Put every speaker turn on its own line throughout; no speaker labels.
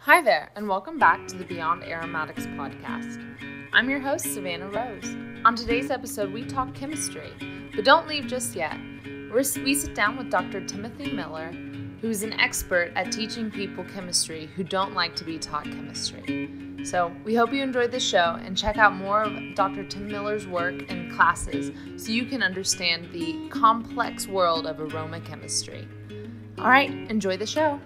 Hi there, and welcome back to the Beyond Aromatics podcast. I'm your host, Savannah Rose. On today's episode, we talk chemistry, but don't leave just yet. We sit down with Dr. Timothy Miller, who is an expert at teaching people chemistry who don't like to be taught chemistry. So we hope you enjoyed the show and check out more of Dr. Tim Miller's work and classes so you can understand the complex world of Aroma-Chemistry. All right, enjoy the show.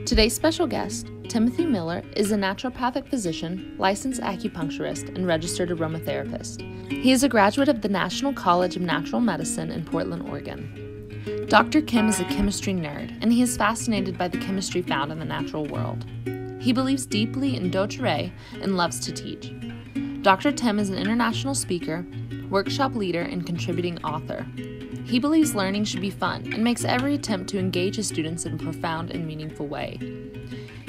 Today's special guest, Timothy Miller, is a naturopathic physician, licensed acupuncturist, and registered aromatherapist. He is a graduate of the National College of Natural Medicine in Portland, Oregon. Dr. Kim is a chemistry nerd, and he is fascinated by the chemistry found in the natural world. He believes deeply in Docere and loves to teach. Dr. Tim is an international speaker, workshop leader, and contributing author. He believes learning should be fun and makes every attempt to engage his students in a profound and meaningful way.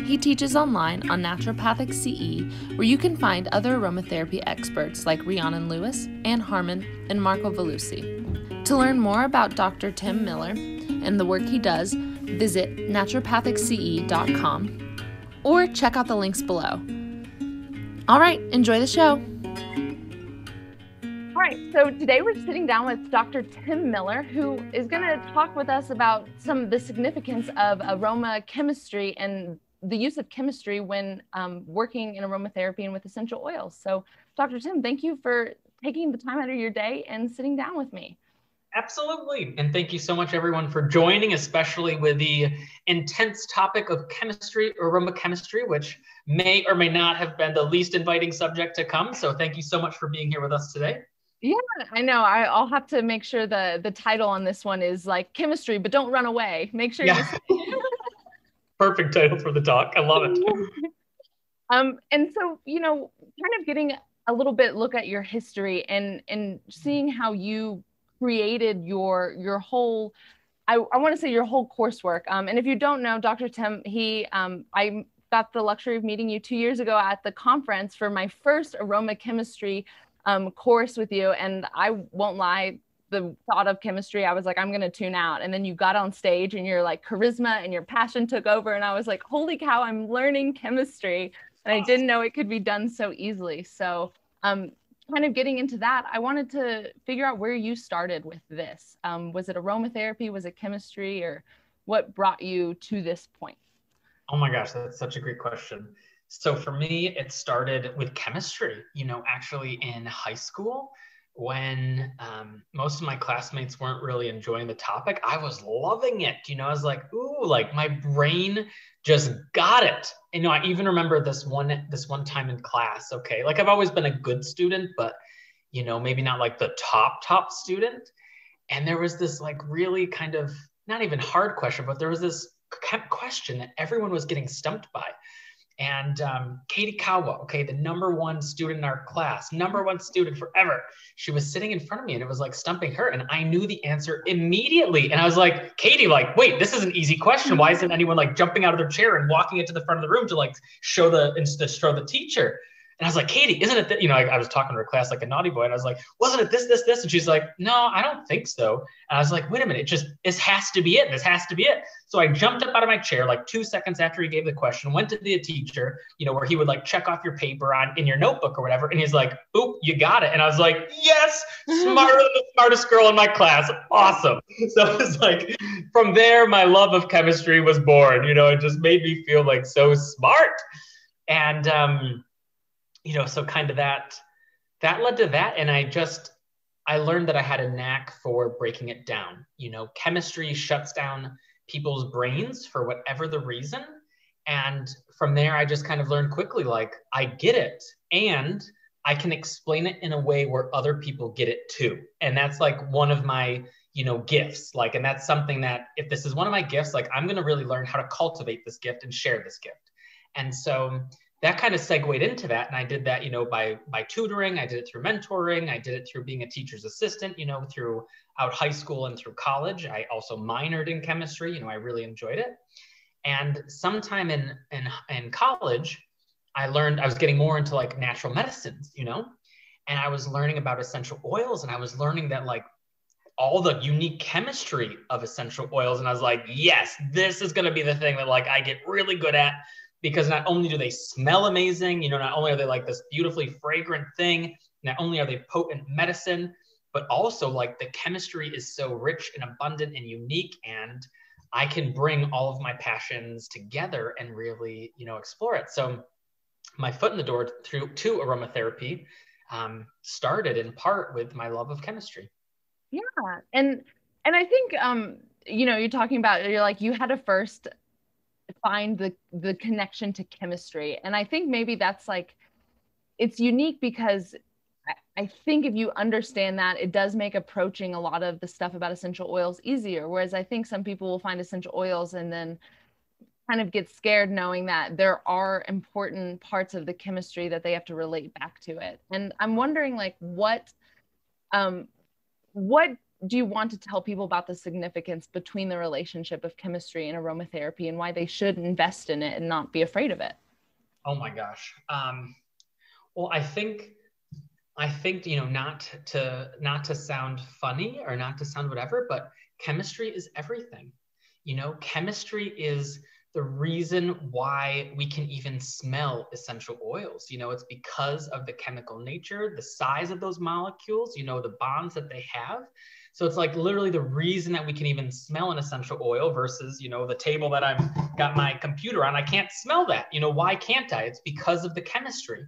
He teaches online on Naturopathic CE, where you can find other aromatherapy experts like Rhiannon Lewis, Harman, and Marco Valussi. To learn more about Dr. Tim Miller and the work he does, visit naturopathicze.com or check out the links below. All right, enjoy the show. All right, so today we're sitting down with Dr. Tim Miller, who is going to talk with us about some of the significance of aroma chemistry and the use of chemistry when working in aromatherapy and with essential oils. So, Dr. Tim, thank you for taking the time out of your day and sitting down with me.
Absolutely. And thank you so much, everyone, for joining, especially with the intense topic of chemistry, aroma chemistry, which may or may not have been the least inviting subject to come. So thank you so much for being here with us today.
Yeah, I know. I'll have to make sure the title on this one is like chemistry, but don't run away. Make sure you
Perfect title for the talk. I love it.
And so, kind of getting a little bit look at your history and seeing how you created your whole, I want to say your whole coursework. And if you don't know, Dr. Tim, I got the luxury of meeting you 2 years ago at the conference for my first aroma chemistry course with you. And I won't lie, the thought of chemistry, I was like, I'm going to tune out. And then you got on stage and your like charisma and your passion took over. And I was like, holy cow, I'm learning chemistry. And I didn't know it could be done so easily. So kind of getting into that, I wanted to figure out where you started with this. Was it aromatherapy? Was it chemistry? Or what brought you to this point?
Oh my gosh, that's such a great question. So for me, it started with chemistry, actually in high school when most of my classmates weren't really enjoying the topic. I was loving it. I was like, ooh, like my brain just got it. And, I even remember this one time in class. Okay. Like I've always been a good student, but, maybe not like the top student. And there was this like really kind of not even hard question, but there was this question that everyone was getting stumped by. And Katie Kawa, okay, the #1 student in our class, #1 student forever. She was sitting in front of me and it was like stumping her. And I knew the answer immediately. And I was like, Katie, like, wait, this is an easy question. Why isn't anyone like jumping out of their chair and walking into the front of the room to like show the teacher? And I was like, Katie, isn't it that, I was talking to her class like a naughty boy. And I was like, wasn't it this? And she's like, no, I don't think so. And I was like, wait a minute, this has to be it. This has to be it. So I jumped up out of my chair like 2 seconds after he gave the question, went to the teacher, where he would like check off your paper in your notebook or whatever. And he's like, oop, you got it. And I was like, yes, smarter than the smartest girl in my class. Awesome. So it was like, from there, my love of chemistry was born. It just made me feel like so smart. And, so kind of that led to that. And I learned that I had a knack for breaking it down. Chemistry shuts down people's brains for whatever the reason. And from there, I just kind of learned quickly, like, I get it. And I can explain it in a way where other people get it too. And that's like one of my, gifts. Like, and that's something that if this is one of my gifts, like I'm going to really learn how to cultivate this gift and share this gift. And so that kind of segued into that. And I did that, by tutoring. I did it through mentoring. I did it through being a teacher's assistant, throughout high school and through college. I also minored in chemistry. I really enjoyed it. And sometime in college, I learned I was getting more into like natural medicines, and I was learning about essential oils. And I was learning that like all the unique chemistry of essential oils. And I was like, yes, this is going to be the thing that like I get really good at, because not only do they smell amazing, you know, not only are they like this beautifully fragrant thing, not only are they potent medicine, but also like the chemistry is so rich and abundant and unique, and I can bring all of my passions together and really, you know, explore it. So my foot in the door to aromatherapy started in part with my love of chemistry.
Yeah. And I think, you know, you're talking about, you're like, you had to first find the connection to chemistry. And I think maybe that's like, it's unique because I think if you understand that, it does make approaching a lot of the stuff about essential oils easier. Whereas I think some people will find essential oils and then kind of get scared knowing that there are important parts of the chemistry that they have to relate back to it. And I'm wondering, like, what do you want to tell people about the significance between the relationship of chemistry and aromatherapy, and why they should invest in it and not be afraid of it?
Oh my gosh. Well, I think, you know, not to sound funny or not to sound whatever, but chemistry is everything. You know, chemistry is the reason why we can even smell essential oils. You know, it's because of the chemical nature, the size of those molecules, you know, the bonds that they have. So it's like literally the reason that we can even smell an essential oil versus, you know, the table that I've got my computer on, I can't smell that. You know, why can't I? It's because of the chemistry.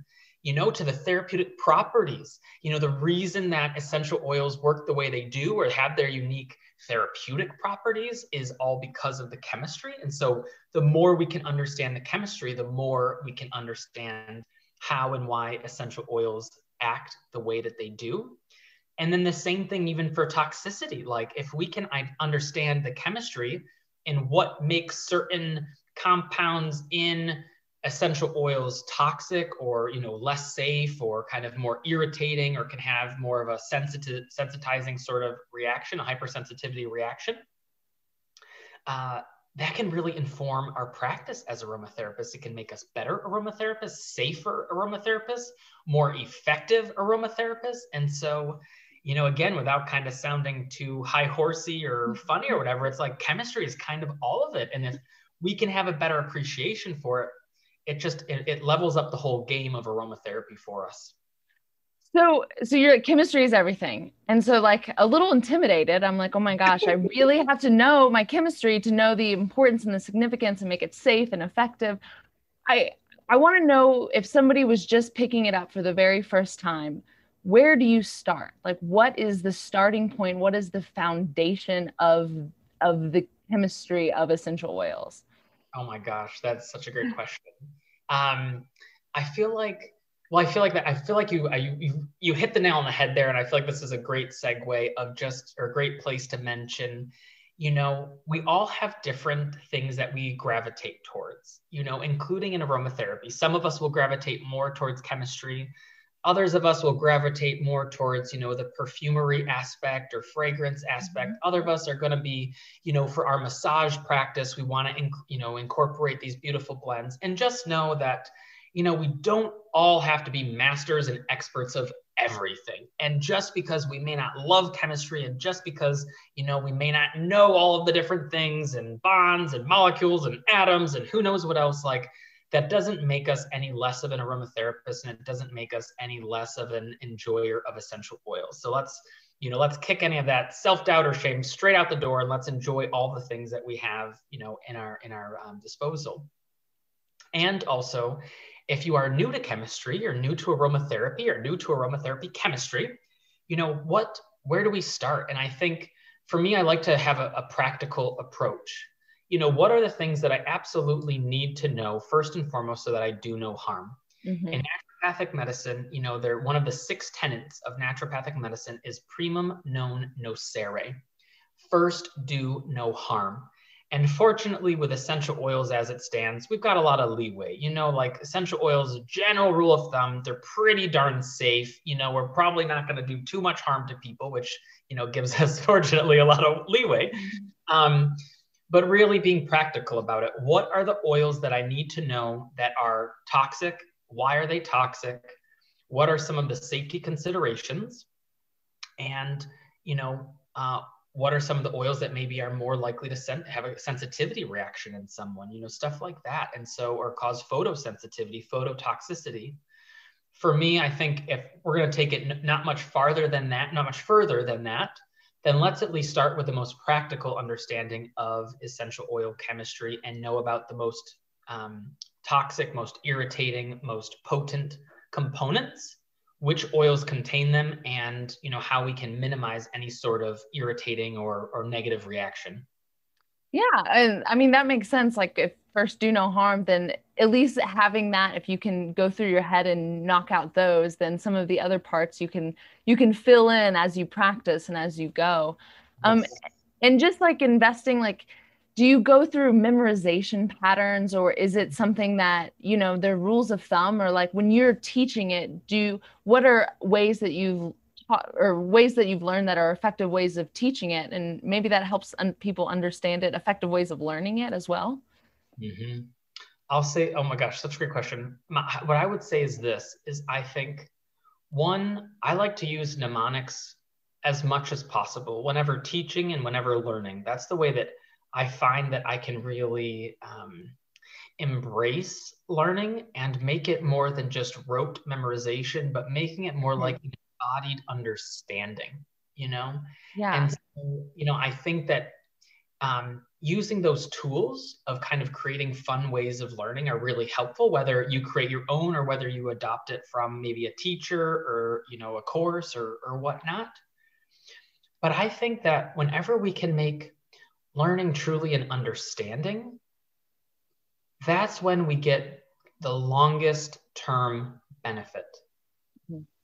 You know, to the therapeutic properties, you know, the reason that essential oils work the way they do or have their unique therapeutic properties is all because of the chemistry. And so the more we can understand the chemistry, the more we can understand how and why essential oils act the way that they do. And then the same thing even for toxicity. Like if we can understand the chemistry and what makes certain compounds in essential oils toxic or, you know, less safe or kind of more irritating or can have more of a sensitizing sort of reaction, a hypersensitivity reaction, that can really inform our practice as aromatherapists. It can make us better aromatherapists, safer aromatherapists, more effective aromatherapists. And so, you know, again, without kind of sounding too high horsey or funny or whatever, it's like chemistry is kind of all of it. And if we can have a better appreciation for it, it levels up the whole game of aromatherapy for us.
So your chemistry is everything. And so like a little intimidated, I'm like, oh my gosh, I really have to know my chemistry to know the importance and the significance and make it safe and effective. I want to know, if somebody was just picking it up for the very first time, where do you start? Like, what is the starting point? What is the foundation of the chemistry of essential oils?
Oh my gosh, that's such a great question. I feel like, well, I feel like you hit the nail on the head there, and I feel like this is a great segue or a great place to mention. You know, we all have different things that we gravitate towards, you know, including in aromatherapy. Some of us will gravitate more towards chemistry. Others of us will gravitate more towards, you know, the perfumery aspect or fragrance aspect. Other of us are going to be, you know, for our massage practice, we want to, you know, incorporate these beautiful blends. And just know that, you know, we don't all have to be masters and experts of everything. And just because we may not love chemistry, and just because, you know, we may not know all of the different things and bonds and molecules and atoms and who knows what else, like, that doesn't make us any less of an aromatherapist, and it doesn't make us any less of an enjoyer of essential oils. So let's kick any of that self-doubt or shame straight out the door, and let's enjoy all the things that we have, you know, in our disposal. And also, if you are new to chemistry, or new to aromatherapy, or new to aromatherapy chemistry, you know, where do we start? And I think for me, I like to have a practical approach. You know, what are the things that I absolutely need to know first and foremost so that I do no harm? Mm-hmm. In naturopathic medicine, you know, one of the 6 tenets of naturopathic medicine is primum non nocere. First, do no harm. And fortunately, with essential oils as it stands, we've got a lot of leeway. You know, like essential oils, general rule of thumb, they're pretty darn safe. You know, we're probably not going to do too much harm to people, which, you know, gives us fortunately a lot of leeway. But really being practical about it. What are the oils that I need to know that are toxic? Why are they toxic? What are some of the safety considerations? And, you know, what are some of the oils that maybe are more likely to have a sensitivity reaction in someone, stuff like that. And so, or cause photosensitivity, phototoxicity. For me, I think if we're going to take it not much further than that, then let's at least start with the most practical understanding of essential oil chemistry and know about the most toxic, most irritating, most potent components, which oils contain them, and how we can minimize any sort of irritating or negative reaction.
Yeah, and I mean that makes sense. Like if first do no harm, then at least having that, if you can go through your head and knock out those, then some of the other parts you can fill in as you practice and as you go.
Yes.
And just like investing, like do you go through memorization patterns, or is it something that, there are rules of thumb, or like when you're teaching it, what are ways that you've taught or ways that you've learned that are effective ways of teaching it? And maybe that helps people understand it, effective ways of learning it as well.
Mm-hmm. I'll say, oh my gosh, such a great question. What I would say is I think, one, I like to use mnemonics as much as possible whenever teaching and whenever learning. That's the way that I find that I can really embrace learning and make it more than just rote memorization, but making it more like embodied understanding, Yeah. And so, I think that using those tools of kind of creating fun ways of learning are really helpful, whether you create your own or whether you adopt it from maybe a teacher or, a course or whatnot. But I think that whenever we can make learning truly an understanding, that's when we get the longest term benefit.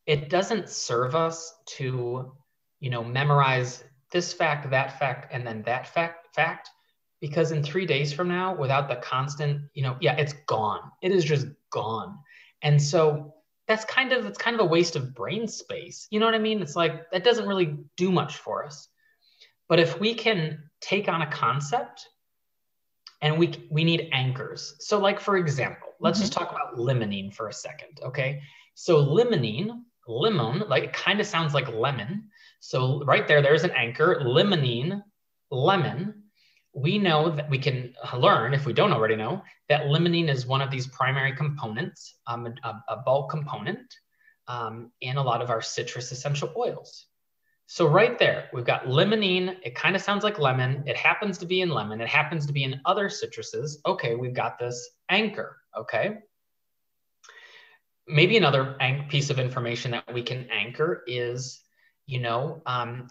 It doesn't serve us to, memorize this fact, that fact, and then that fact, because in 3 days from now, without the constant, it's gone. It is just gone. And so it's kind of a waste of brain space. You know what I mean? It's like, that doesn't really do much for us. But if we can take on a concept, and we need anchors. So like, for example, let's just talk about limonene for a second, okay? So limonene, lemon, like it kind of sounds like lemon. So right there's an anchor, limonene, lemon. We know that we can learn, if we don't already know, that limonene is one of these primary components, a bulk component in a lot of our citrus essential oils. So right there, we've got limonene. It kind of sounds like lemon. It happens to be in lemon. It happens to be in other citruses. Okay, we've got this anchor, okay? Maybe another piece of information that we can anchor is,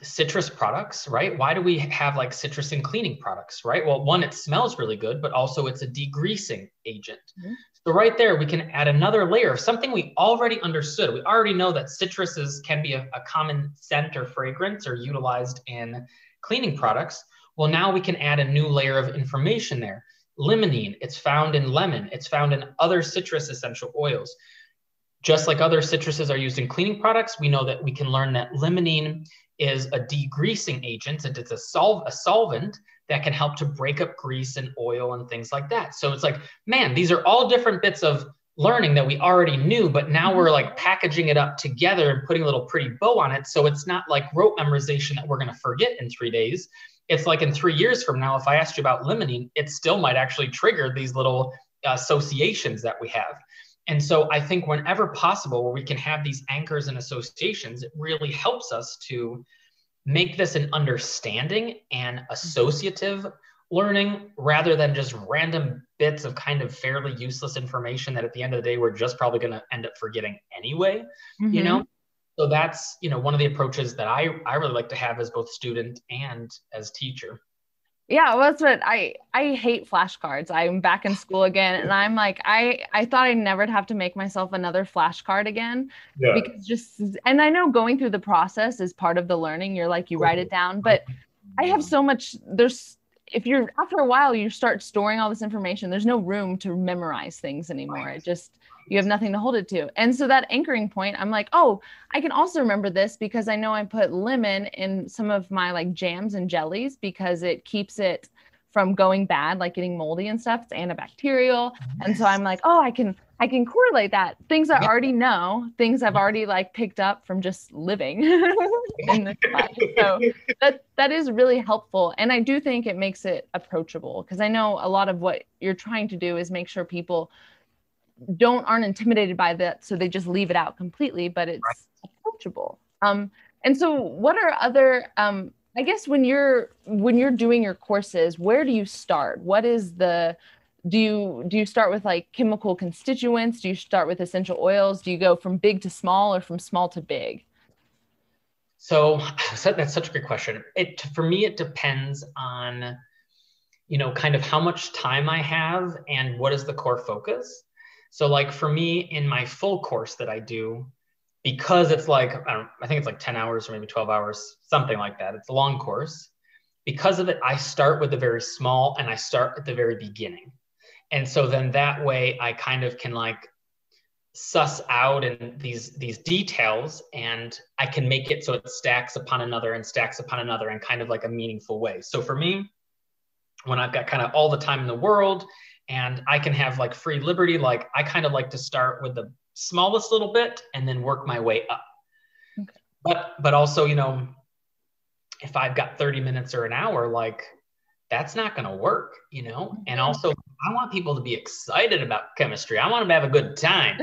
citrus products, right? Why do we have like citrus and cleaning products, right? Well, one, it smells really good, but also it's a degreasing agent. So right there, we can add another layer of something we already understood. We already know that citruses can be a common scent or fragrance or utilized in cleaning products. Well, now we can add a new layer of information there. Limonene, it's found in lemon. It's found in other citrus essential oils. Just like other citruses are used in cleaning products, we know that we can learn that limonene is a degreasing agent, and it's a solvent that can help to break up grease and oil and things like that. So it's like, man, these are all different bits of learning that we already knew, but now we're like packaging it up together and putting a little pretty bow on it. So it's not like rote memorization that we're going to forget in 3 days. It's like in 3 years from now, if I asked you about limonene, it still might actually trigger these little associations that we have. And so I think whenever possible, where we can have these anchors and associations, it really helps us to make this an understanding and associative learning rather than just random bits of kind of fairly useless information that at the end of the day, we're just probably going to end up forgetting anyway, So that's, one of the approaches that I really like to have as both student and as teacher.
Yeah, well, that's what I hate flashcards. I'm back in school again, and I'm like, I thought I never have to make myself another flashcard again, because and I know going through the process is part of the learning. You're like, you write it down, but I have so much, after a while, you start storing all this information. There's no room to memorize things anymore. It just, you have nothing to hold it to. And so that anchoring point, I'm like, oh, I can also remember this because I know I put lemon in some of my like jams and jellies because it keeps it from going bad, like getting moldy and stuff. It's antibacterial. And so I'm like, oh, I can correlate that. Things I already know, things I've already like picked up from just living in this life. So that is really helpful. And I do think it makes it approachable, because I know a lot of what you're trying to do is make sure people aren't intimidated by that, so they just leave it out completely, but it's approachable. And so what are other, I guess when you're doing your courses, where do you start? What is the, do you start with like chemical constituents? Do you start with essential oils? Do you go from big to small, or from small to big?
So that's such a great question. For me, it depends on, kind of how much time I have and what is the core focus. So like for me, in my full course that I do, because it's like, I think it's like 10 hours or maybe 12 hours, something like that. It's a long course. Because of it, I start with the very small and I start at the very beginning. And so then that way I kind of can like suss out and these details, and I can make it so it stacks upon another and stacks upon another in kind of like a meaningful way. So for me, when I've got kind of all the time in the world and I can have like free liberty, like I kind of like to start with the smallest little bit and then work my way up. Okay. But also, if I've got 30 minutes or an hour, like that's not going to work, and also I want people to be excited about chemistry. I want them to have a good time,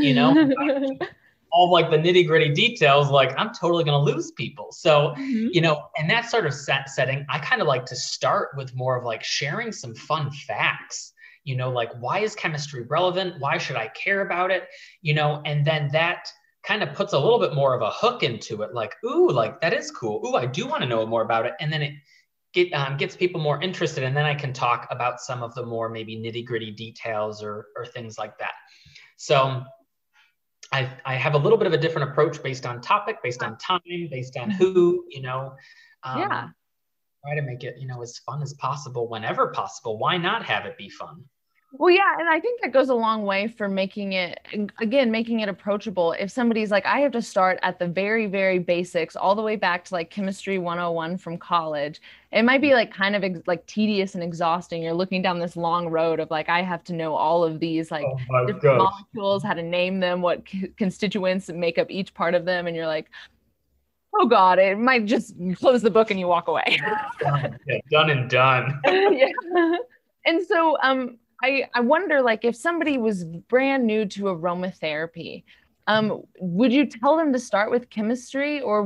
all like the nitty gritty details, like I'm totally going to lose people. So, and that sort of setting, I kind of like to start with more of like sharing some fun facts, like why is chemistry relevant? Why should I care about it? And then that kind of puts a little bit more of a hook into it. Like, ooh, like that is cool. Ooh, I do want to know more about it. And then it gets people more interested. And then I can talk about some of the more maybe nitty gritty details or things like that. So I have a little bit of a different approach based on topic, based on time, based on who, try to make it, as fun as possible whenever possible. Why not have it be fun?
Well, yeah. And I think that goes a long way for making it approachable. If somebody's like, I have to start at the very, very basics, all the way back to like chemistry 101 from college, it might be like kind of like tedious and exhausting. You're looking down this long road of like, I have to know all of these like different molecules, how to name them, what constituents make up each part of them. And you're like, oh God, it might just close the book and you walk away.
Yeah, done and done.
Yeah. And so, I wonder, like, if somebody was brand new to aromatherapy, would you tell them to start with chemistry, or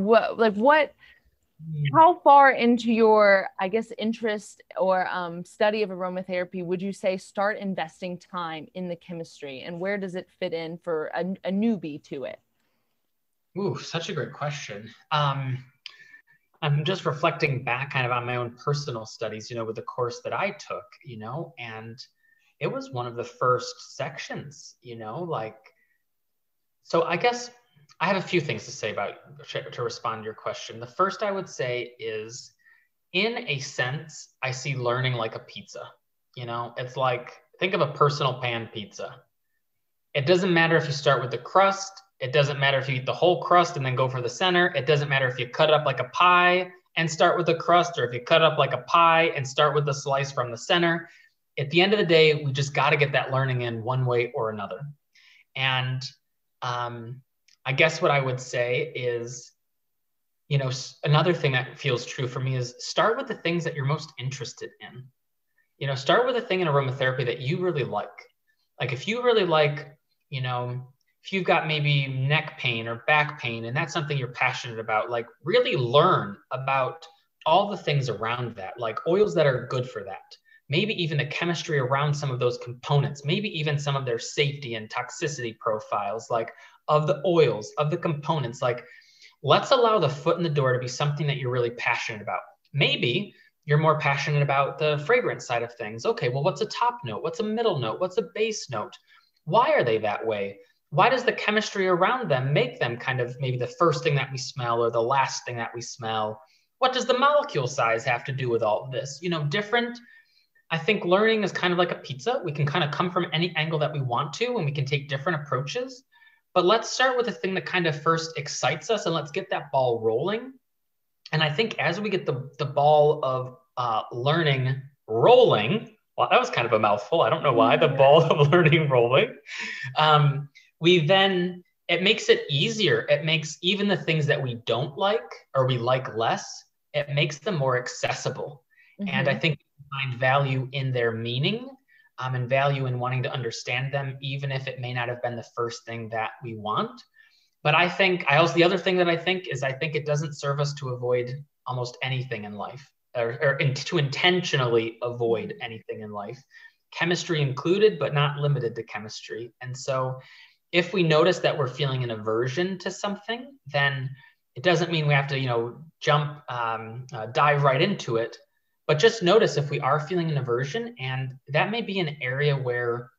how far into your, I guess, interest or study of aromatherapy would you say start investing time in the chemistry, and where does it fit in for a newbie to it?
Ooh, such a great question. I'm just reflecting back kind of on my own personal studies, with the course that I took, and it was one of the first sections, so I guess I have a few things to say to respond to your question. The first I would say is, in a sense, I see learning like a pizza. It's like, think of a personal pan pizza. It doesn't matter if you start with the crust. It doesn't matter if you eat the whole crust and then go for the center. It doesn't matter if you cut it up like a pie and start with the crust, or if you cut it up like a pie and start with the slice from the center. At the end of the day, we just got to get that learning in one way or another. And I guess what I would say is, another thing that feels true for me is start with the things that you're most interested in. Start with a thing in aromatherapy that you really like. Like if you really like, if you've got maybe neck pain or back pain, and that's something you're passionate about, like really learn about all the things around that, like oils that are good for that. Maybe even the chemistry around some of those components, maybe even some of their safety and toxicity profiles, like of the oils, of the components. Like, let's allow the foot in the door to be something that you're really passionate about. Maybe you're more passionate about the fragrance side of things. Okay, well, what's a top note? What's a middle note? What's a base note? Why are they that way? Why does the chemistry around them make them kind of maybe the first thing that we smell or the last thing that we smell? What does the molecule size have to do with all of this? Different. I think learning is kind of like a pizza. We can kind of come from any angle that we want to, and we can take different approaches. But let's start with the thing that kind of first excites us, and let's get that ball rolling. And I think as we get the ball of learning rolling. Well, that was kind of a mouthful. I don't know why. The ball of learning rolling. It makes it easier. It makes even the things that we don't like or we like less, it makes them more accessible. Mm-hmm. And I think we find value in their meaning, and value in wanting to understand them, even if it may not have been the first thing that we want. But I think the other thing that I think it doesn't serve us to avoid almost anything in life, or to intentionally avoid anything in life, chemistry included, but not limited to chemistry. And so if we notice that we're feeling an aversion to something, then it doesn't mean we have to, dive right into it, but just notice if we are feeling an aversion, and that may be an area where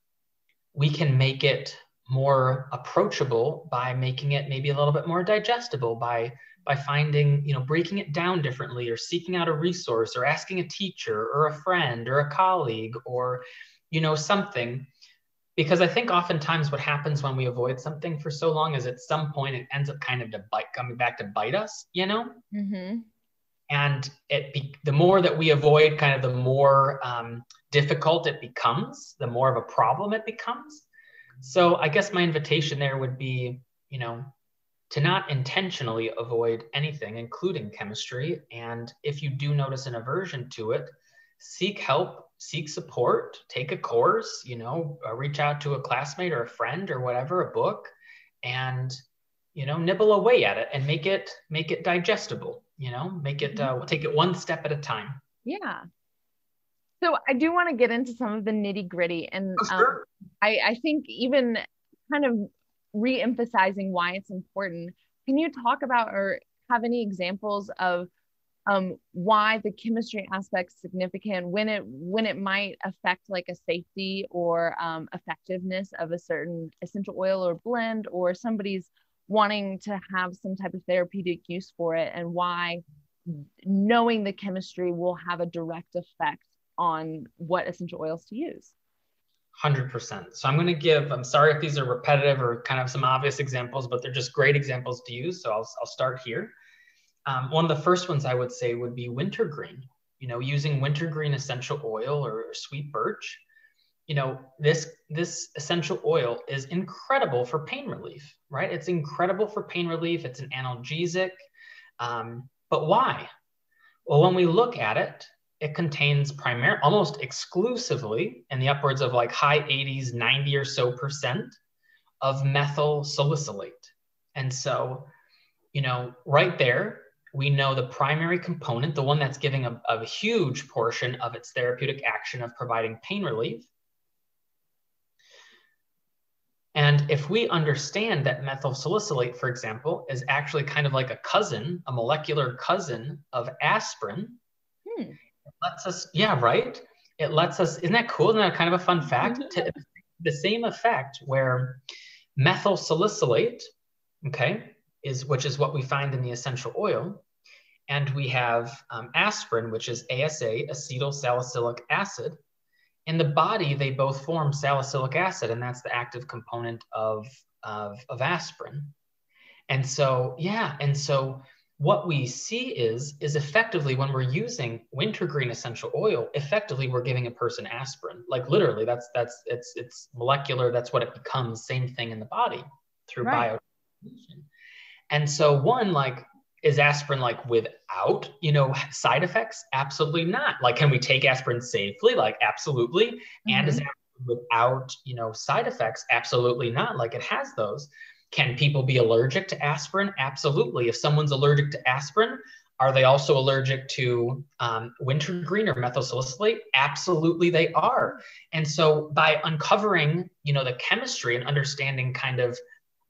we can make it more approachable by making it maybe a little bit more digestible, by finding, breaking it down differently, or seeking out a resource, or asking a teacher or a friend or a colleague, or, something. Because I think oftentimes what happens when we avoid something for so long is at some point it ends up kind of coming back to bite us, Mm-hmm. And the more that we avoid, kind of the more difficult it becomes, the more of a problem it becomes. So I guess my invitation there would be, to not intentionally avoid anything, including chemistry. And if you do notice an aversion to it, seek help, seek support, take a course, reach out to a classmate or a friend or whatever, a book, and, nibble away at it and make it digestible, make it, take it one step at a time.
Yeah. So I do want to get into some of the nitty gritty, and sure. I think even kind of re-emphasizing why it's important. Can you talk about or have any examples of why the chemistry aspect's significant, when it might affect like a safety or effectiveness of a certain essential oil or blend, or somebody's wanting to have some type of therapeutic use for it, and why knowing the chemistry will have a direct effect on what essential oils to use?
100%. So I'm sorry if these are repetitive or kind of some obvious examples, but they're just great examples to use. So I'll start here. One of the first ones I would say would be wintergreen. Using wintergreen essential oil or sweet birch. This essential oil is incredible for pain relief, right? It's incredible for pain relief. It's an analgesic. But why? Well, when we look at it, it contains almost exclusively, in the upwards of like high 80s, 90 or so % of methyl salicylate. And so, right there, we know the primary component, the one that's giving a huge portion of its therapeutic action of providing pain relief. And if we understand that methyl salicylate, for example, is actually kind of like a molecular cousin of aspirin, it lets us, yeah, right? It lets us, isn't that cool? Isn't that kind of a fun fact? The same effect where methyl salicylate, which is what we find in the essential oil, and we have aspirin, which is ASA, acetyl salicylic acid. In the body, they both form salicylic acid, and that's the active component of aspirin. And so, what we see is effectively, when we're using wintergreen essential oil, effectively we're giving a person aspirin. Like literally, it's molecular. That's what it becomes. Same thing in the body through biotransformation. And so is aspirin without, side effects? Absolutely not. Can we take aspirin safely? Absolutely. Mm-hmm. And is aspirin without, side effects? Absolutely not. It has those. Can people be allergic to aspirin? Absolutely. If someone's allergic to aspirin, are they also allergic to wintergreen or methyl salicylate? Absolutely, they are. And so by uncovering, the chemistry and understanding kind of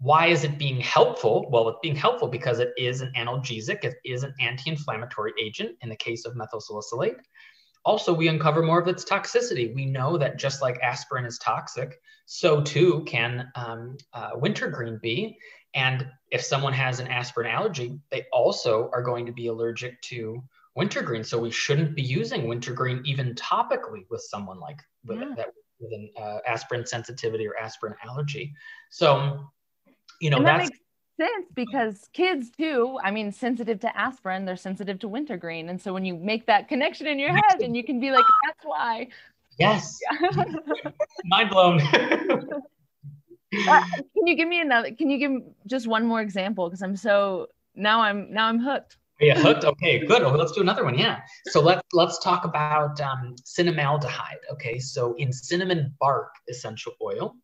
why is it being helpful? Well, it's being helpful because it is an analgesic. It is an anti-inflammatory agent in the case of methyl salicylate. Also, we uncover more of its toxicity. We know that just like aspirin is toxic, so too can wintergreen be. And if someone has an aspirin allergy, they also are going to be allergic to wintergreen. So we shouldn't be using wintergreen even topically with someone with an aspirin sensitivity or aspirin allergy. So,
that sense because kids too, I mean, sensitive to aspirin, they're sensitive to wintergreen. And so when you make that connection in your head, and you can be like, that's why.
Yes. Mind blown.
Can you give me can you give just one more example? Because now I'm hooked.
Yeah, hooked. Okay, good. Well, let's do another one. Yeah. So let's talk about cinnamaldehyde. Okay. So in cinnamon bark essential oil,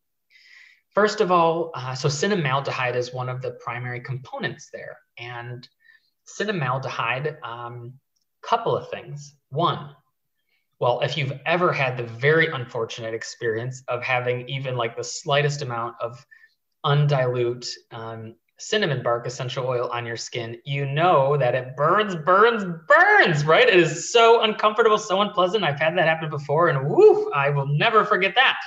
first of all, so cinnamaldehyde is one of the primary components there. And cinnamaldehyde, couple of things. One, well, if you've ever had the very unfortunate experience of having even like the slightest amount of undilute cinnamon bark essential oil on your skin, you know that it burns, right? It is so uncomfortable, so unpleasant. I've had that happen before, and woof, I will never forget that.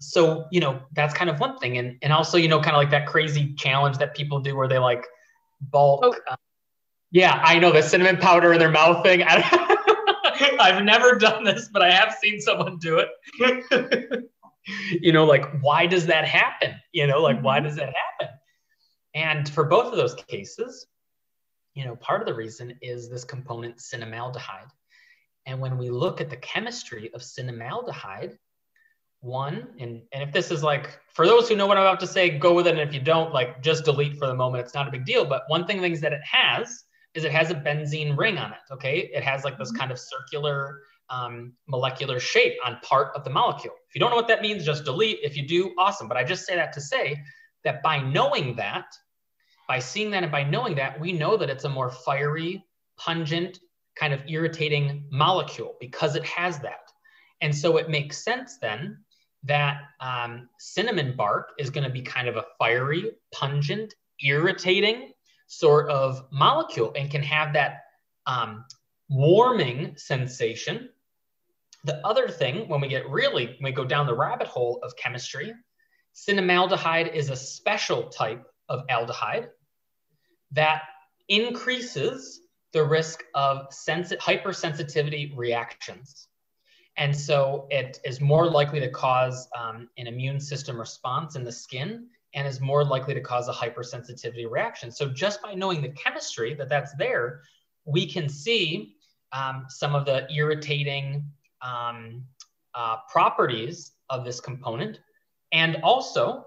So, that's kind of one thing. And also, kind of like that crazy challenge that people do where they like bulk. Yeah, I know, the cinnamon powder in their mouth thing. I've never done this, but I have seen someone do it. Like, why does that happen? Why does that happen? And for both of those cases, part of the reason is this component cinnamaldehyde. And when we look at the chemistry of cinnamaldehyde, and if this is like, for those who know what I'm about to say, go with it. And if you don't, like, just delete for the moment. It's not a big deal. But one things that it has is it has a benzene ring on it. Okay. It has like this kind of circular molecular shape on part of the molecule. If you don't know what that means, just delete. If you do, awesome. But I just say that to say that by knowing that, by seeing that and by knowing that, we know that it's a more fiery, pungent, kind of irritating molecule because it has that. And so it makes sense then that cinnamon bark is going to be kind of a fiery, pungent, irritating sort of molecule and can have that warming sensation. The other thing, when we go down the rabbit hole of chemistry, cinnamaldehyde is a special type of aldehyde that increases the risk of hypersensitivity reactions. And so it is more likely to cause an immune system response in the skin and is more likely to cause a hypersensitivity reaction. So just by knowing the chemistry that's there, we can see some of the irritating properties of this component. And also,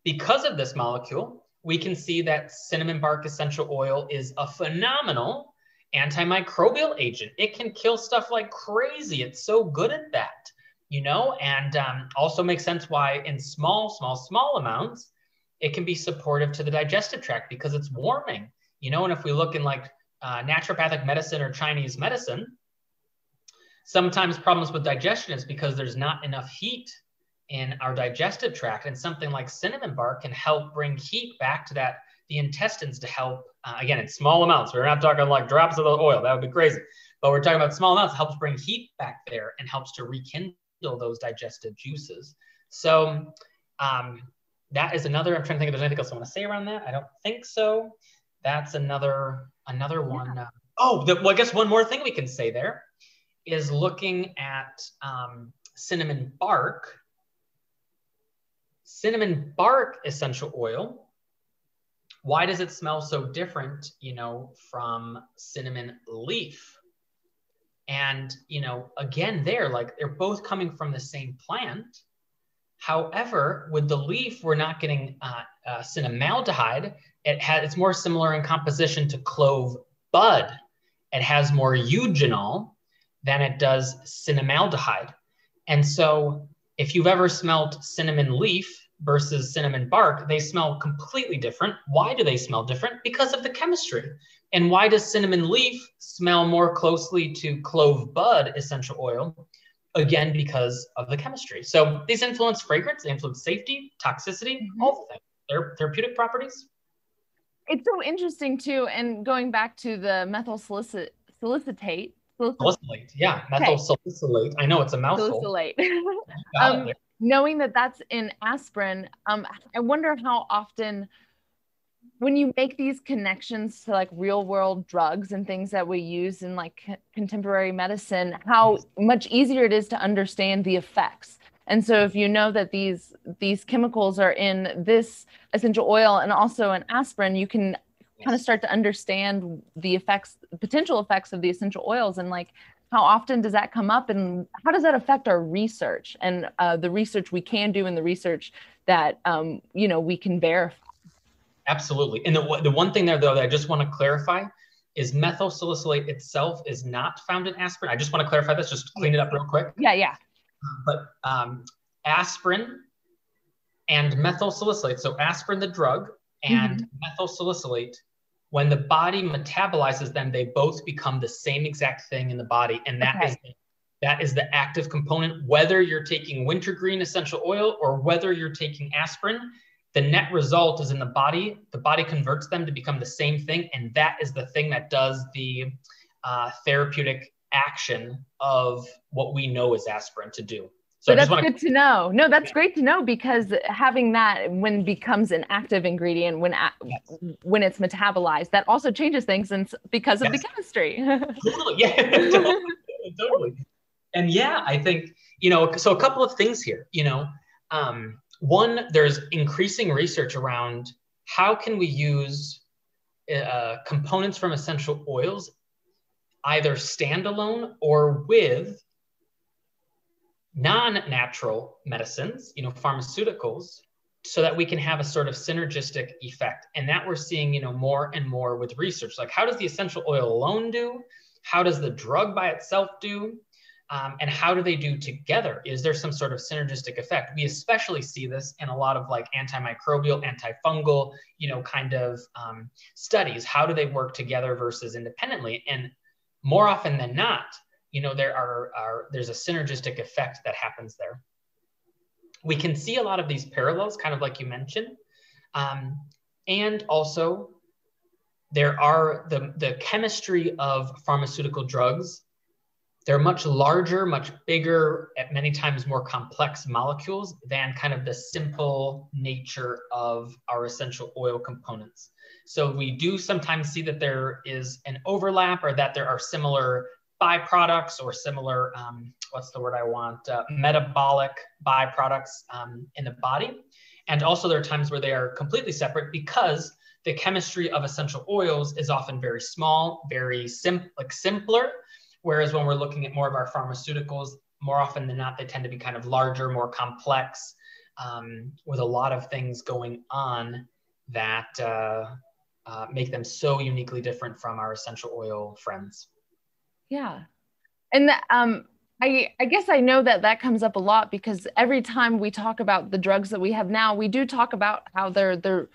because of this molecule, we can see that cinnamon bark essential oil is a phenomenal antimicrobial agent. It can kill stuff like crazy. It's so good at that, and also makes sense why in small amounts, it can be supportive to the digestive tract because it's warming, and if we look in like naturopathic medicine or Chinese medicine, sometimes problems with digestion is because there's not enough heat in our digestive tract, and something like cinnamon bark can help bring heat back to the intestines to help, again, in small amounts. We're not talking like drops of the oil, that would be crazy, but we're talking about small amounts. It helps bring heat back there and helps to rekindle those digestive juices. So that is another, I'm trying to think if there's anything else I want to say around that. I don't think so. That's another one. Well, I guess one more thing we can say there is looking at cinnamon bark. Cinnamon bark essential oil, why does it smell so different, from cinnamon leaf? And, again, they're both coming from the same plant. However, with the leaf, we're not getting cinnamaldehyde. It's more similar in composition to clove bud. It has more eugenol than it does cinnamaldehyde. And so if you've ever smelled cinnamon leaf versus cinnamon bark, they smell completely different. Why do they smell different? Because of the chemistry. And why does cinnamon leaf smell more closely to clove bud essential oil? Again, because of the chemistry. So these influence fragrance, they influence safety, toxicity, all the things. Their therapeutic properties.
It's so interesting too. And going back to the methyl salicylate.
Yeah, methyl salicylate. I know it's a mouthful.
Salicylate. Knowing that that's in aspirin, I wonder how often, when you make these connections to like real world drugs and things that we use in like contemporary medicine, how much easier it is to understand the effects. And so if you know that these chemicals are in this essential oil and also in aspirin, you can kind of start to understand the potential effects of the essential oils, and like, how often does that come up, and how does that affect our research and the research we can do and the research that, we can verify?
Absolutely. And the one thing there, though, that I just want to clarify is methyl salicylate itself is not found in aspirin. I just want to clarify this, just to clean it up real quick.
Yeah.
But aspirin and methyl salicylate, so aspirin, the drug, and methyl salicylate, when the body metabolizes them, they both become the same exact thing in the body. And that is the active component, whether you're taking wintergreen essential oil or whether you're taking aspirin. The net result is in the body converts them to become the same thing. And that is the thing that does the therapeutic action of what we know as aspirin to do.
So that's good to know. No, that's great to know, because having that when it becomes an active ingredient, when it's metabolized, that also changes things, and because of the chemistry.
Totally. Yeah, totally. And yeah, I think, so a couple of things here, one, there's increasing research around how can we use components from essential oils either standalone or with non-natural medicines, pharmaceuticals, so that we can have a sort of synergistic effect. And that we're seeing, more and more with research. Like, how does the essential oil alone do? How does the drug by itself do? And how do they do together? Is there some sort of synergistic effect? We especially see this in a lot of like antimicrobial, antifungal, kind of studies. How do they work together versus independently? And more often than not, there's a synergistic effect that happens there. We can see a lot of these parallels, kind of like you mentioned. And also, there are the chemistry of pharmaceutical drugs. They're much larger, much bigger, at many times more complex molecules than kind of the simple nature of our essential oil components. So we do sometimes see that there is an overlap, or that there are similar byproducts or similar, metabolic byproducts in the body. And also there are times where they are completely separate, because the chemistry of essential oils is often very small, very simpler. Whereas when we're looking at more of our pharmaceuticals, more often than not, they tend to be kind of larger, more complex, with a lot of things going on that make them so uniquely different from our essential oil friends.
Yeah. And I guess I know that comes up a lot, because every time we talk about the drugs that we have now, we do talk about how they're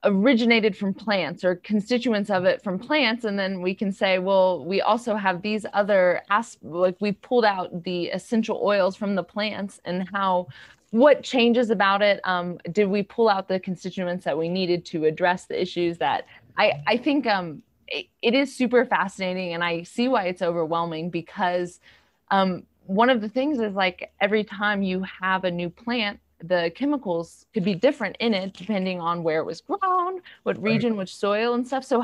originated from plants, or constituents of it from plants. And then we can say, well, we also have these other like we pulled out the essential oils from the plants, and what changes about it? Did we pull out the constituents that we needed to address the issues that I think it is super fascinating, and I see why it's overwhelming, because one of the things is, like, every time you have a new plant, the chemicals could be different in it depending on where it was grown, what region, which soil and stuff. So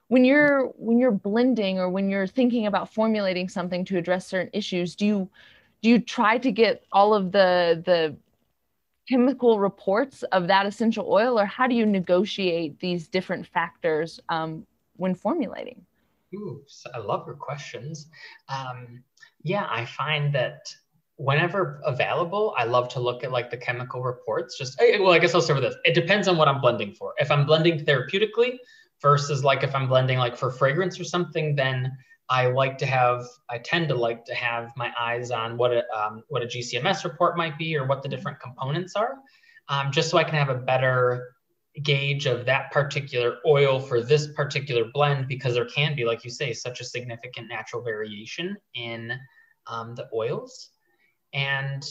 when you're blending, or when you're thinking about formulating something to address certain issues, do you try to get all of the chemical reports of that essential oil, or how do you negotiate these different factors when formulating?
Ooh, I love your questions. Yeah, I find that whenever available, I love to look at like the chemical reports. I guess I'll start with this. It depends on what I'm blending for. If I'm blending therapeutically versus like if I'm blending like for fragrance or something, then I tend to like to have my eyes on what a GCMS report might be, or what the different components are, just so I can have a better gauge of that particular oil for this particular blend, because there can be, like you say, such a significant natural variation in the oils. And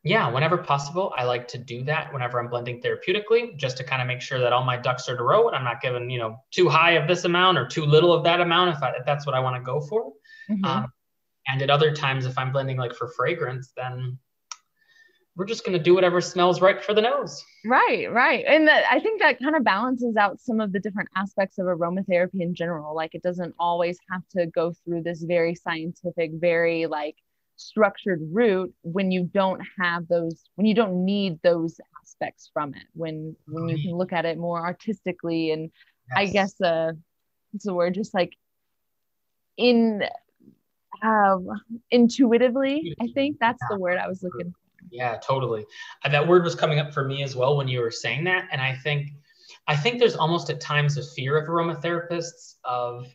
yeah, whenever possible, I like to do that whenever I'm blending therapeutically, just to kind of make sure that all my ducks are in a row, and I'm not giving, too high of this amount or too little of that amount if that's what I want to go for. And at other times, if I'm blending like for fragrance, then we're just going to do whatever smells right for the nose.
Right. And I think that kind of balances out some of the different aspects of aromatherapy in general. Like, it doesn't always have to go through this very scientific, very like structured route when you don't have those, when you don't need those aspects from it, when you can look at it more artistically and I guess what's the word, just like in intuitively. I think that's the word I was looking for.
Yeah, totally. That word was coming up for me as well when you were saying that. And I think there's almost at times a fear of aromatherapists of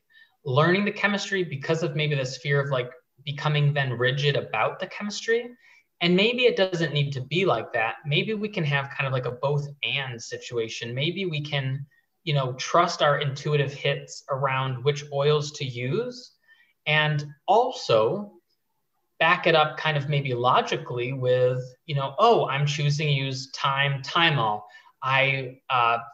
learning the chemistry because of maybe this fear of like becoming then rigid about the chemistry. And maybe it doesn't need to be like that. Maybe we can have kind of like a both and situation. Maybe we can, you know, trust our intuitive hits around which oils to use, and also back it up kind of maybe logically with, you know, oh, I'm choosing to use Thymol. I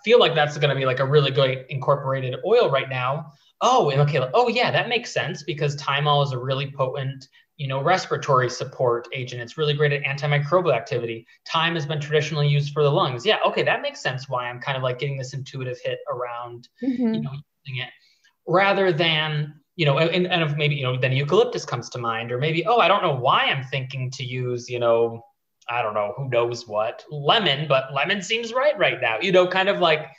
feel like that's going to be like a really good incorporated oil right now. Oh, and okay. Oh, yeah, that makes sense because Thymol is a really potent, you know, respiratory support agent. It's really great at antimicrobial activity. Thyme has been traditionally used for the lungs. Yeah, okay, that makes sense why I'm kind of like getting this intuitive hit around, you know, using it, rather than, you know, and if maybe, you know, then eucalyptus comes to mind, or maybe, oh, I don't know why I'm thinking to use, you know, I don't know, who knows what, lemon, but lemon seems right now, you know, kind of like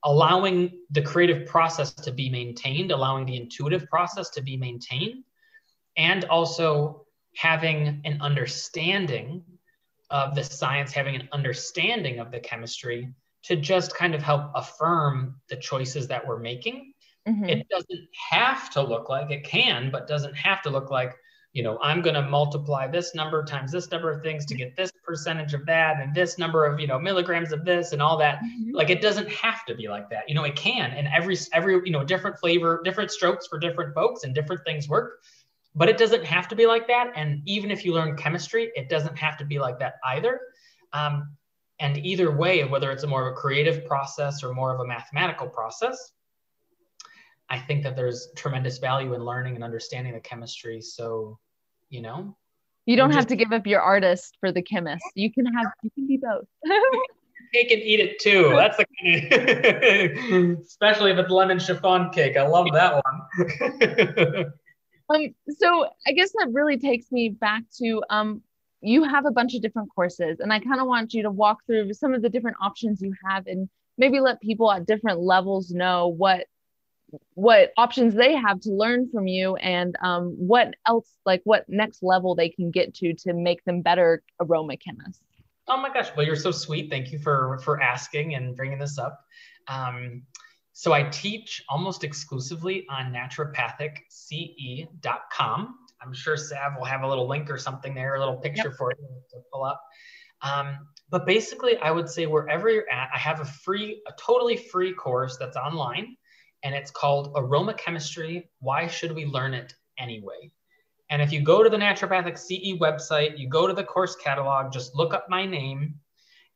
allowing the creative process to be maintained, allowing the intuitive process to be maintained, and also having an understanding of the science, having an understanding of the chemistry to just kind of help affirm the choices that we're making. It doesn't have to look like, it can, but doesn't have to look like, you know, I'm going to multiply this number times this number of things to get this percentage of that and this number of, you know, milligrams of this and all that. Like, it doesn't have to be like that. You know, it can, and every, you know, different flavor, different strokes for different folks and different things work, but it doesn't have to be like that. And even if you learn chemistry, it doesn't have to be like that either. And either way, whether it's a more of a creative process or more of a mathematical process, I think that there's tremendous value in learning and understanding the chemistry. So, you know,
you don't have to give up your artist for the chemist. You can be both.
Cake and eat it too. That's the kind of, especially if it's lemon chiffon cake. I love that one.
So I guess that really takes me back to, you have a bunch of different courses, and I kind of want you to walk through some of the different options you have and maybe let people at different levels know what options they have to learn from you, and what else, like what next level they can get to make them better aroma chemists.
Oh my gosh. Well, you're so sweet. Thank you for asking and bringing this up. So I teach almost exclusively on naturopathic.ce.com. I'm sure Sav will have a little link or something there, a little picture for you to pull up. But basically, I would say wherever you're at, I have a totally free course that's online. And it's called Aroma-Chemistry, Why Should We Learn It Anyway? And if you go to the Naturopathic CE website, you go to the course catalog, just look up my name,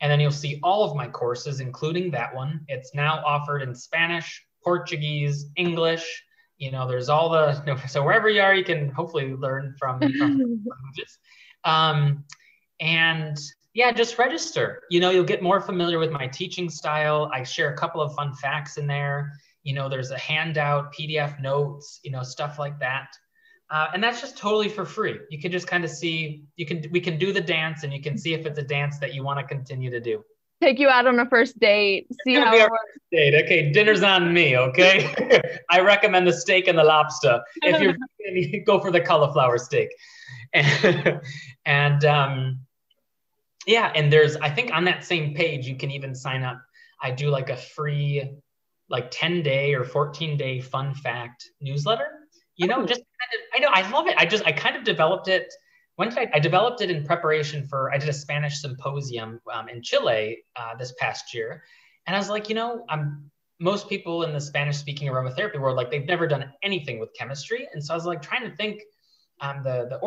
and then you'll see all of my courses, including that one. It's now offered in Spanish, Portuguese, English. You know, there's all the, so wherever you are, you can hopefully learn from languages. And yeah, just register. You know, you'll get more familiar with my teaching style. I share a couple of fun facts in there. You know, there's a handout, PDF notes, you know, stuff like that. And that's just totally for free. You can just kind of see, we can do the dance, and you can see if it's a dance that you want to continue to do.
Take you out on a first date, see how it works.
Date. Okay, dinner's on me, okay? I recommend the steak and the lobster. If you're you go for the cauliflower steak. And yeah, and there's, I think on that same page, you can even sign up. I do like a free, like 10-day or 14-day fun fact newsletter, you know, just kind of, I know, I love it. I kind of developed it. I developed it in preparation for, I did a Spanish symposium in Chile this past year. And I was like, you know, most people in the Spanish speaking aromatherapy world, like they've never done anything with chemistry. And so I was like trying to think, the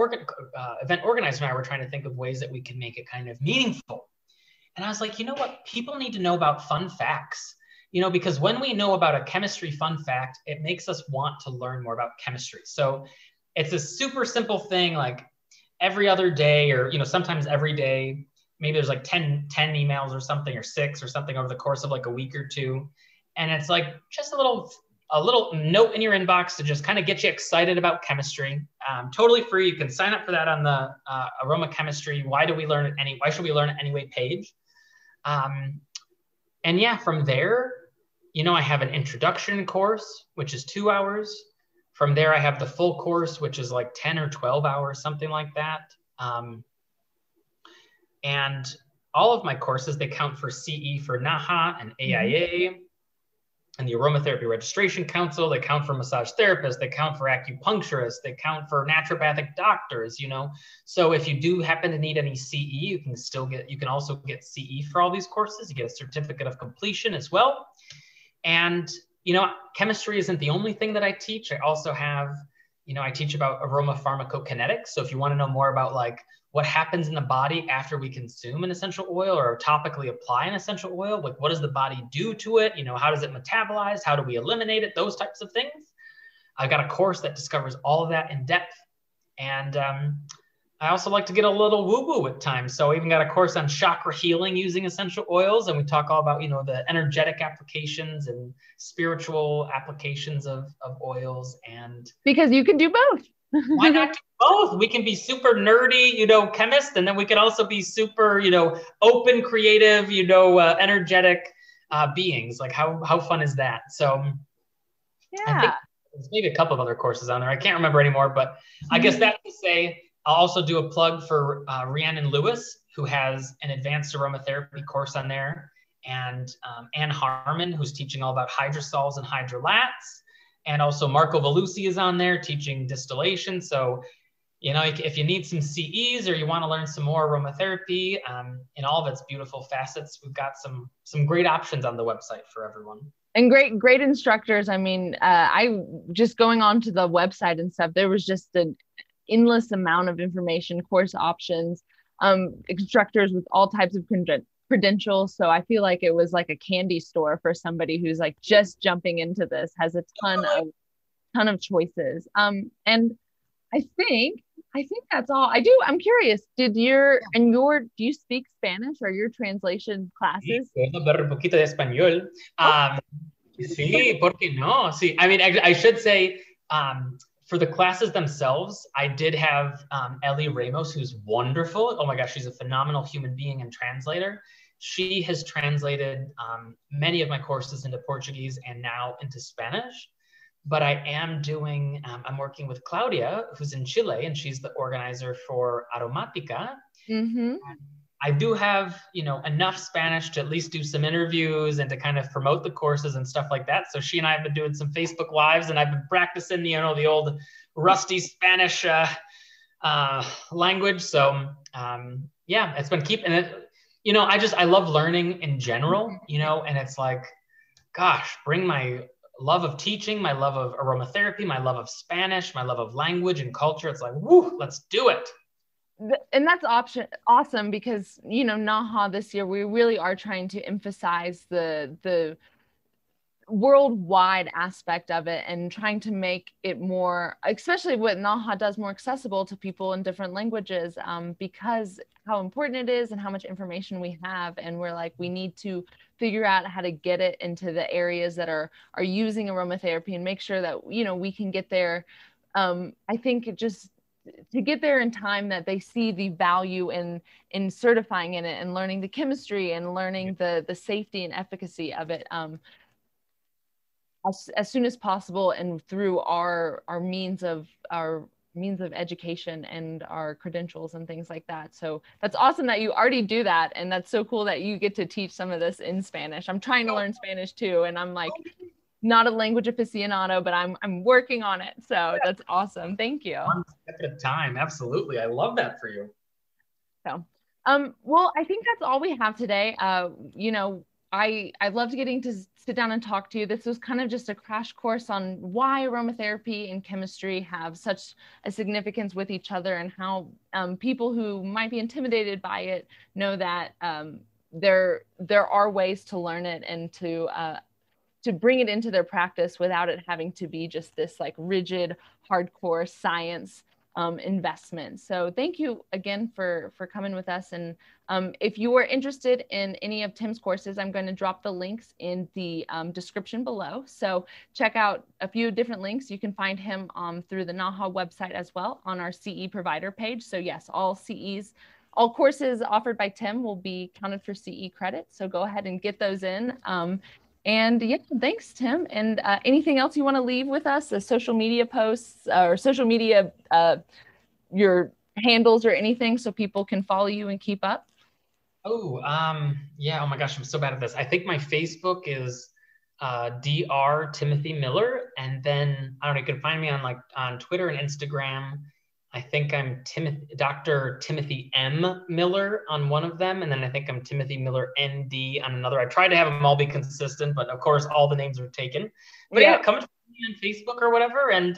event organizer and I were trying to think of ways that we can make it kind of meaningful. And I was like, you know what? People need to know about fun facts. You know, because when we know about a chemistry fun fact, it makes us want to learn more about chemistry. So it's a super simple thing, like every other day, or, you know, sometimes every day, maybe there's like 10 emails or something, or 6 or something over the course of like a week or two. And it's like just a little a little note in your inbox to just kind of get you excited about chemistry. Totally free. You can sign up for that on the Aroma-Chemistry. Why should we learn it anyway page? And yeah, from there, I have an introduction course, which is 2 hours. From there, I have the full course, which is like 10 or 12 hours, something like that. And all of my courses, they count for CE for NAHA and AIA and the Aromatherapy Registration Council. They count for massage therapists. They count for acupuncturists. They count for naturopathic doctors, So if you do happen to need any CE, you can also get CE for all these courses. You get a certificate of completion as well. And, chemistry isn't the only thing that I teach. I also have, I teach about aroma pharmacokinetics. So if you want to know more about like what happens in the body after we consume an essential oil or topically apply an essential oil, like what does the body do to it? How does it metabolize? How do we eliminate it? Those types of things. I've got a course that discovers all of that in depth. And I also like to get a little woo-woo at times. So I even got a course on chakra healing using essential oils. And we talk all about, the energetic applications and spiritual applications of oils. And
because you can do both.
Why not do both? We can be super nerdy, chemist, and then we can also be super, open, creative, energetic beings. Like how fun is that? So
yeah,
I think there's maybe a couple of other courses on there. I can't remember anymore, but I guess that to say, I'll also do a plug for Rhiannon Lewis, who has an advanced aromatherapy course on there, and Anne Harman, who's teaching all about hydrosols and hydrolats. And also Marco Valussi is on there teaching distillation. So, if you need some CEs or you want to learn some more aromatherapy in all of its beautiful facets, we've got some great options on the website for everyone.
And great instructors. I mean, I just going on to the website and stuff, there was just an endless amount of information, course options, instructors with all types of credentials. So I feel like it was like a candy store for somebody who's like just jumping into this, has a ton of choices. And I think that's all. I'm curious, do you speak Spanish or your translation classes?
Puedo hablar un poquito de español. Sí, ¿por qué no? Sí, I mean, I should say, for the classes themselves, I did have Ellie Ramos, who's wonderful. Oh my gosh, she's a phenomenal human being and translator. She has translated many of my courses into Portuguese and now into Spanish. But I'm working with Claudia, who's in Chile, and she's the organizer for Aromatica.
Mm-hmm.
I do have, enough Spanish to at least do some interviews and to kind of promote the courses and stuff like that. So she and I have been doing some Facebook Lives, and I've been practicing, the old rusty Spanish language. So yeah, it's been keeping it, I love learning in general, and it's like, gosh, bring my love of teaching, my love of aromatherapy, my love of Spanish, my love of language and culture. It's like, woo, let's do it.
And that's awesome because, NAHA this year, we really are trying to emphasize the worldwide aspect of it and trying to make it more, especially what NAHA does, more accessible to people in different languages, because how important it is and how much information we have. And we're like, we need to figure out how to get it into the areas that are using aromatherapy and make sure that, we can get there. I think it just to get there in time that they see the value in certifying in it and learning the chemistry and learning the safety and efficacy of it as soon as possible, and through our means of education and our credentials and things like that. So that's awesome that you already do that, and that's so cool that you get to teach some of this in Spanish. I'm trying to learn Spanish too, and I'm like not a language aficionado, but I'm working on it. So that's awesome. Thank you.
One step at a time. Absolutely. I love that for you.
So, well, I think that's all we have today. I loved getting to sit down and talk to you. This was kind of just a crash course on why aromatherapy and chemistry have such a significance with each other, and how people who might be intimidated by it know that there are ways to learn it and to bring it into their practice without it having to be just this like rigid, hardcore science investment. So thank you again for coming with us. And if you are interested in any of Tim's courses, I'm going to drop the links in the description below. So check out a few different links. You can find him through the NAHA website as well on our CE provider page. So yes, all courses offered by Tim will be counted for CE credit. So go ahead and get those in. And yeah, thanks, Tim. And anything else you want to leave with us? The social media posts or social media, your handles or anything so people can follow you and keep up?
Oh, yeah. Oh my gosh, I'm so bad at this. I think my Facebook is Dr. Timothy Miller. And then I don't know, you can find me on Twitter and Instagram. I think I'm Dr. Timothy M. Miller on one of them. And then I think I'm Timothy Miller ND on another. I try to have them all be consistent, but of course all the names are taken. But yeah, come to me on Facebook or whatever. And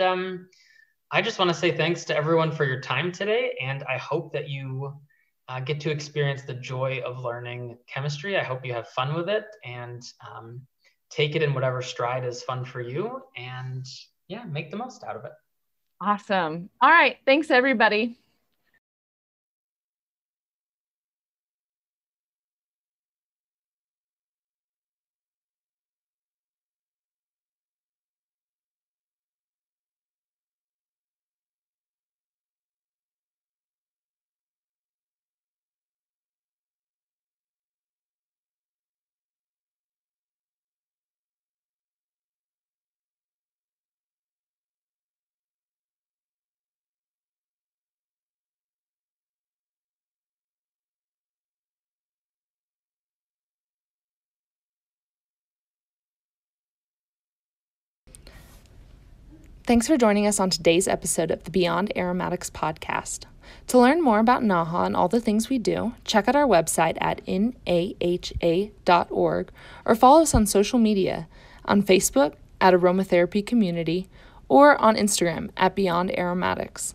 I just want to say thanks to everyone for your time today. And I hope that you get to experience the joy of learning chemistry. I hope you have fun with it and take it in whatever stride is fun for you. And yeah, make the most out of it.
Awesome. All right. Thanks, everybody.
Thanks for joining us on today's episode of the Beyond Aromatics podcast. To learn more about NAHA and all the things we do, check out our website at naha.org or follow us on social media on Facebook at Aromatherapy Community or on Instagram at Beyond Aromatics.